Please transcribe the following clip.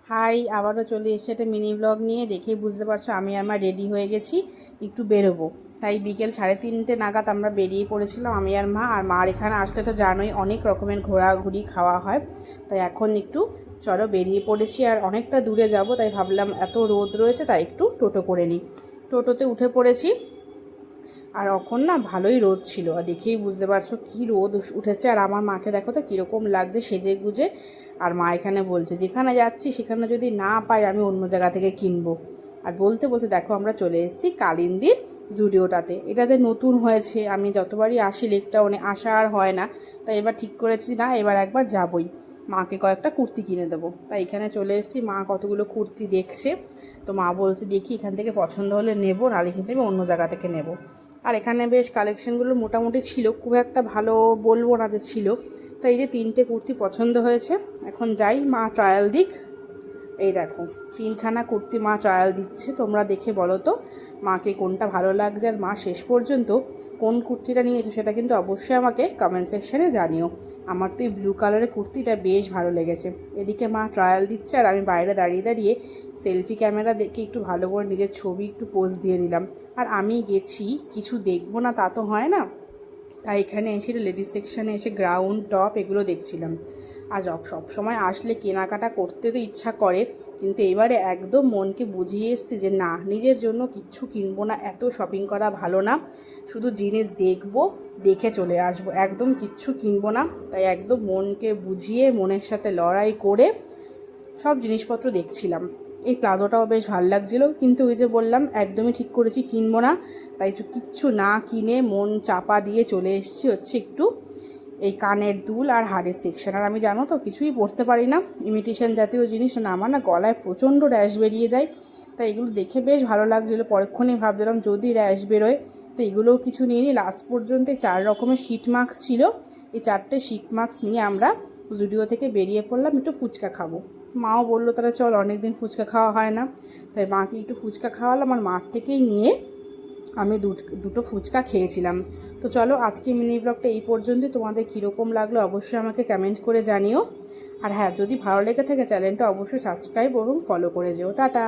High, আবারও চলে এসেছে একটা মিনি ব্লগ নিয়ে। দেখেই বুঝতে পারছো আমি আর মা রেডি হয়ে গেছি, একটু বেরোবো। তাই বিকেল 3:30 নাগাদ আমরা বেরিয়ে পড়েছিলাম আমি আর মা। আর মার এখানে আসলে তো জানোই অনেক রকমের ঘোরাঘুরি খাওয়া হয়। তাই এখন একটু চলো বেরিয়ে পড়েছি, আর অনেকটা দূরে যাব। তাই ভাবলাম এত রোদ রয়েছে, তাই একটু টোটো করে নিই। টোটোতে উঠে পড়েছি। আর এখন না ভালোই রোদ ছিল, আর দেখেই বুঝতে পারছো কী রোদ উঠেছে। আর আমার মাকে দেখো তো কীরকম লাগছে সেজে গুজে। আর মা এখানে বলছে যেখানে যাচ্ছি সেখানে যদি না পাই আমি অন্য জায়গা থেকে কিনবো। আর বলতে বলতে দেখো আমরা চলে এসেছি কালিন্দির জুডিওটাতে। এটাতে নতুন হয়েছে, আমি যতবারই আসি লেকটা অনেক আসা আর হয় না। তাই এবার ঠিক করেছি না, এবার একবার যাবই। মাকে কয়েকটা কুর্তি কিনে দেবো। তাই এখানে চলে এসেছি, মা কতগুলো কুর্তি দেখছে। তো মা বলছে দেখি এখান থেকে পছন্দ হলে নেবো, নাহলে কিন্তু আমি অন্য জায়গা থেকে নেবো। আর এখানে বেশ কালেকশানগুলো মোটামুটি ছিল, খুব একটা ভালো বলবো না যে ছিল। তাই এই যে 3টে কুর্তি পছন্দ হয়েছে। এখন যাই, মা ট্রায়াল দিক। এই দেখো 3খানা কুর্তি মা ট্রায়াল দিচ্ছে, তোমরা দেখে বলো তো মাকে কোনটা ভালো লাগছে। আর মা শেষ পর্যন্ত কোন কুর্তিটা নিয়েছে সেটা কিন্তু অবশ্যই আমাকে কমেন্ট সেকশানে জানিও। আমার তো এই ব্লু কালারের কুর্তিটা বেশ ভালো লেগেছে। এদিকে মা ট্রায়াল দিচ্ছে, আর আমি বাইরে দাঁড়িয়ে দাঁড়িয়ে সেলফি ক্যামেরা দেখে একটু ভালো করে নিজের ছবি একটু পোজ দিয়ে নিলাম। আর আমি গেছি, কিছু দেখবো না তা তো হয় না। তাই এখানে এসে লেডিস সেকশানে এসে গ্রাউন্ড টপ এগুলো দেখছিলাম। আর সব সময় আসলে কেনাকাটা করতে তো ইচ্ছা করে, কিন্তু এবারে একদম মনকে বুঝিয়ে এসছি যে না, নিজের জন্য কিচ্ছু কিনবো না, এত শপিং করা ভালো না। শুধু জিনিস দেখবো, দেখে চলে আসবো, একদম কিচ্ছু কিনবো না। তাই একদম মনকে বুঝিয়ে মনের সাথে লড়াই করে সব জিনিসপত্র দেখছিলাম। এই প্লাজোটাও বেশ ভালো লাগছিলো, কিন্তু ওই যে বললাম একদমই ঠিক করেছি কিনবো না। তাই কিচ্ছু না কিনে মন চাপা দিয়ে চলে এসেছি হচ্ছে একটু এই কানের দুল আর হাড়ের সেকশন। আর আমি জানো তো কিছুই পরতে পারি না ইমিটেশন জাতীয় জিনিস, না আমার না গলায় প্রচণ্ড র্যাশ বেরিয়ে যায়। তাই এগুলো দেখে বেশ ভালো লাগছিলো। পরক্ষণেই ভাবছিলাম যদি র্যাশ বেরোয়। তো এগুলোও কিছু নিয়ে নিই। লাস্ট পর্যন্ত 4 রকমের শিট মাস্ক ছিল। এই 4টে শিট মাস্ক নিয়ে আমরা জুডিও থেকে বেরিয়ে পড়লাম, একটু ফুচকা খাবো। মাও বললো তাহলে চল, অনেক দিন ফুচকা খাওয়া হয় না। তাই মাকে একটু ফুচকা খাওয়ালাম, আর মাঠ থেকেই নিয়ে আমি দুটো ফুচকা খেয়েছিলাম। তো চলো আজকে মিনি ব্লগটা এই পর্যন্তই। তোমাদের কীরকম লাগলো অবশ্যই আমাকে কমেন্ট করে জানিও। আর হ্যাঁ, যদি ভালো লেগে থাকে চ্যানেলটা অবশ্যই সাবস্ক্রাইব এবং ফলো করে যেও। টাটা।